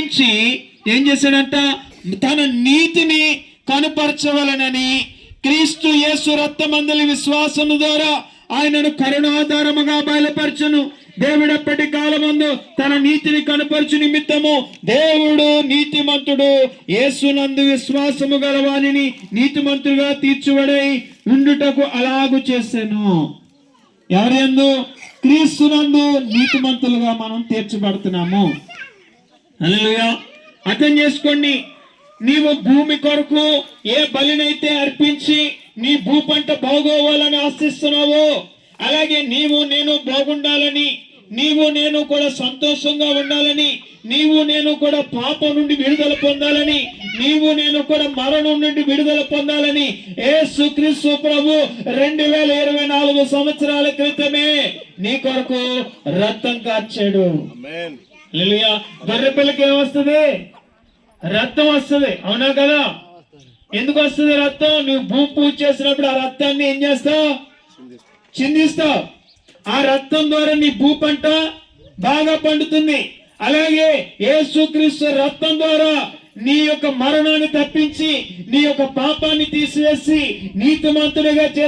అర్పించి ఏం చేశాడంట, తన నీతిని కనుపరచవలనని క్రీస్తు యేసు రక్తమందలి విశ్వాసము ద్వారా ఆయనను కరుణాధారముగా బయలుపరచును. దేవుడప్పటి కాలమందు తన నీతిని కనపరచు నిమిత్తము దేవుడు నీతిమంతుడు యేసునందు విశ్వాసము గల వానిని నీతిమంతుడుగా తీర్చుబడై ఉండుటకు అలాగు చేశాను. ఎవరి యందు? క్రీస్తునందు నీతిమంతులుగా మనం తీర్చబడుతున్నాము. హల్లెలూయా. అర్థం చేసుకోండి, నీవు భూమి కొరకు ఏ బలినైతే అర్పించి నీ భూ పంట బాగోవాలని ఆశిస్తున్నావో, అలాగే నీవు నేను బాగుండాలని, నీవు నేను కూడా సంతోషంగా ఉండాలని, నీవు నేను కూడా పాపం నుండి విడుదల పొందాలని, నీవు నేను కూడా మరణం నుండి విడుదల పొందాలని యేసుక్రీస్తు ప్రభు 2024 సంవత్సరాల క్రితమే నీ కొరకు రక్తం కార్చాడు. హల్లెలూయా. గొర్రె పిల్లకి ఏమొస్తుంది? రక్తం వస్తుంది, అవునా కదా? ఎందుకు వస్తుంది రక్తం? నువ్వు భూమి పూజ చేసినప్పుడు ఆ రక్తాన్ని ఏం చేస్తావు? చిందిస్తావు. ఆ రక్తం ద్వారా నీ భూ పంట బాగా పండుతుంది. అలాగే యేసుక్రీస్తు రక్తం ద్వారా నీ యొక్క మరణాన్ని తప్పించి నీ యొక్క పాపాన్ని తీసివేసి నీతిమంతుడిగా చేసి